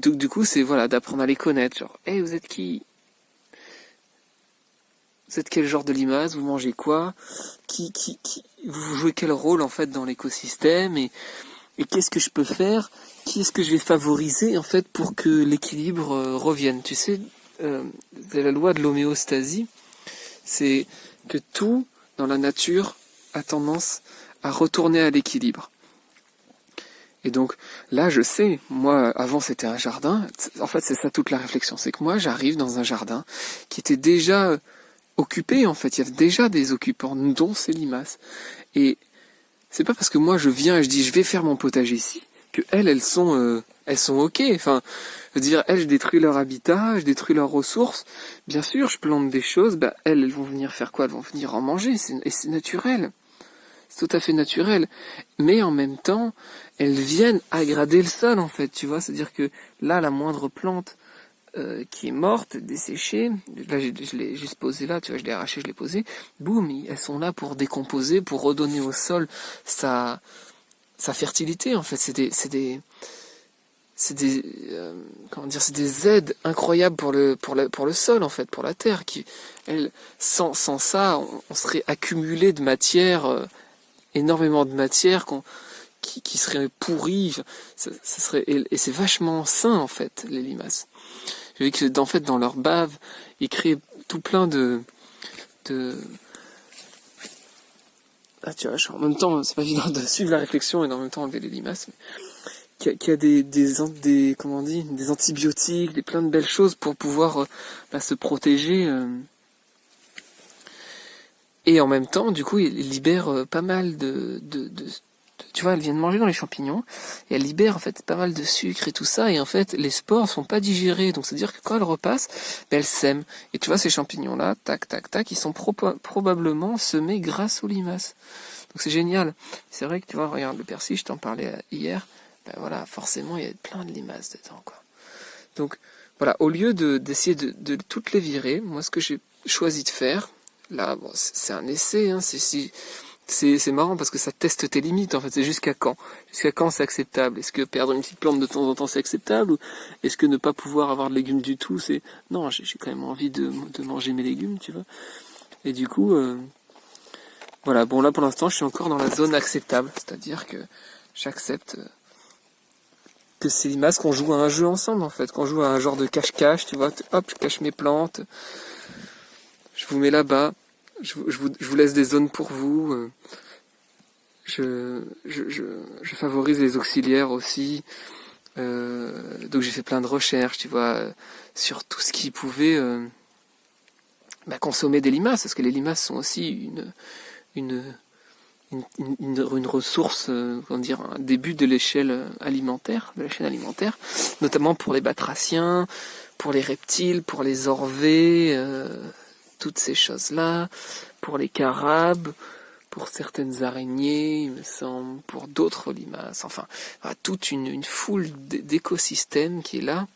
donc du coup, c'est voilà, d'apprendre à les connaître. Genre, hey, vous êtes qui? Vous êtes quel genre de limace? Vous mangez quoi? Vous jouez quel rôle en fait dans l'écosystème? Et qu'est-ce que je peux faire? Qui est-ce que je vais favoriser en fait pour que l'équilibre revienne? Tu sais, c'est la loi de l'homéostasie, c'est que tout dans la nature a tendance à retourner à l'équilibre. Et donc là, je sais, moi, avant c'était un jardin. En fait, c'est ça toute la réflexion, c'est que moi, j'arrive dans un jardin qui était déjà occupé. En fait, il y avait déjà des occupants, dont ces limaces. Et c'est pas parce que moi je viens et je dis je vais faire mon potager ici que elles sont ok. Enfin, je veux dire, elles, je détruis leur habitat, je détruis leurs ressources. Bien sûr, je plante des choses, bah elles vont venir faire quoi? Elles vont venir en manger, et c'est naturel. C'est tout à fait naturel. Mais en même temps, elles viennent aggrader le sol, en fait, tu vois. C'est-à-dire que là, la moindre plante qui est morte, desséchée, là, je l'ai juste posée là, tu vois, je l'ai arrachée, je l'ai posée, boum, elles sont là pour décomposer, pour redonner au sol sa fertilité, en fait. Comment dire, c'est des aides incroyables pour le sol, en fait, pour la terre, sans ça, on serait accumulé de matière, énormément de matière qui serait pourrie. Ça serait, et c'est vachement sain, en fait, les limaces. J'ai vu que, en fait, dans leur bave, ils créent tout plein ah, tu vois, en même temps, c'est pas évident de suivre la réflexion et en même temps enlever les limaces, mais qu'il y a comment on dit, des antibiotiques, plein de belles choses pour pouvoir se protéger. Et en même temps, du coup, ils libèrent pas mal tu vois, elles viennent manger dans les champignons, et elles libèrent en fait pas mal de sucre et tout ça, et en fait, les spores sont pas digérés, donc c'est-à-dire que quand elles repassent, elles sèment. Et tu vois, ces champignons-là, tac, tac, tac, ils sont probablement semés grâce aux limaces. Donc c'est génial. C'est vrai que tu vois, regarde, le persil, je t'en parlais hier, ben voilà, forcément, il y a plein de limaces dedans, quoi. Donc, voilà, au lieu d'essayer de toutes les virer, moi, ce que j'ai choisi de faire, là, bon, c'est un essai, hein, c'est marrant parce que ça teste tes limites, en fait. C'est jusqu'à quand? Jusqu'à quand c'est acceptable? Est-ce que perdre une petite plante de temps en temps c'est acceptable? Ou est-ce que ne pas pouvoir avoir de légumes du tout, c'est... Non, j'ai quand même envie de manger mes légumes, tu vois. Et du coup, voilà, bon là pour l'instant je suis encore dans la zone acceptable. C'est-à-dire que j'accepte que c'est limaces qu'on joue à un jeu ensemble, en fait. Qu'on joue à un genre de cache-cache, tu vois. Hop, je cache mes plantes. Je vous mets là-bas. Je vous laisse des zones pour vous. Je favorise les auxiliaires aussi. Donc j'ai fait plein de recherches, tu vois, sur tout ce qui pouvait consommer des limaces, parce que les limaces sont aussi une ressource, comment dire, un début de l'échelle alimentaire, notamment pour les batraciens, pour les reptiles, pour les orvets, toutes ces choses-là, pour les carabes, pour certaines araignées, il me semble, pour d'autres limaces, enfin, voilà, toute une foule d'écosystèmes qui est là.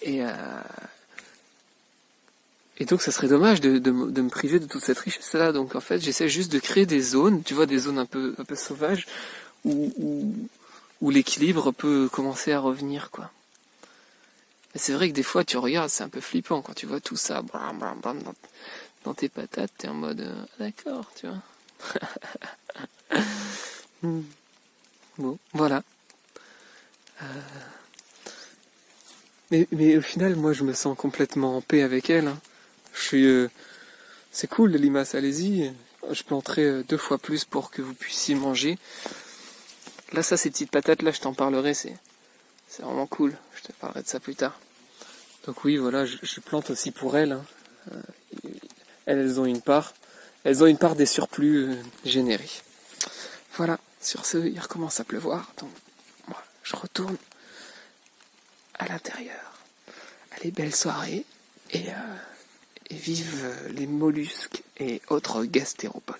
Et donc ça serait dommage de me priver de toute cette richesse-là. Donc en fait, j'essaie juste de créer des zones, tu vois, des zones un peu sauvages, où l'équilibre peut commencer à revenir, quoi. Et c'est vrai que des fois, tu regardes, c'est un peu flippant quand tu vois tout ça, blam, blam, blam, dans tes patates, t'es en mode, d'accord, tu vois. Bon, voilà. Mais au final, moi, je me sens complètement en paix avec elle, hein. C'est cool, les limaces, allez-y. Je planterai 2 fois plus pour que vous puissiez manger. Là, ça, ces petites patates, là, je t'en parlerai, c'est vraiment cool. Je te parlerai de ça plus tard. Donc oui, voilà, je plante aussi pour elles, hein. Elles ont une part. Elles ont une part des surplus générés. Voilà, sur ce, il recommence à pleuvoir. Donc, moi, je retourne à l'intérieur. Allez, belle soirée. Et vive les mollusques et autres gastéropodes.